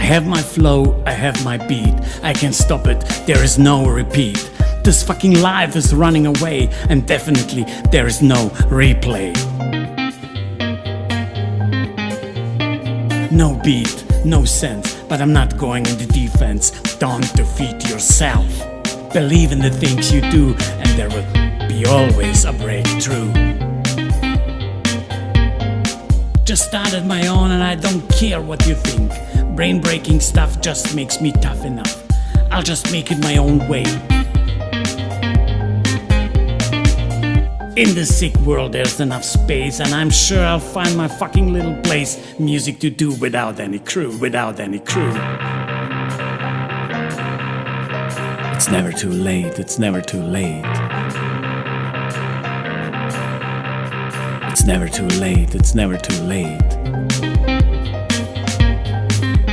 have my flow, I have my beat. I can't stop it, there is no repeat. This fucking life is running away, and definitely there is no replay. No beat, no sense, but I'm not going into defense. Don't defeat yourself. Believe in the things you do, and there will be always a breakthrough. Just started my own and I don't care what you think. Brain-breaking stuff just makes me tough enough. I'll just make it my own way. In this sick world there's enough space, and I'm sure I'll find my fucking little place. Music to do without any crew, without any crew. It's never too late, it's never too late. It's never too late, it's never too late.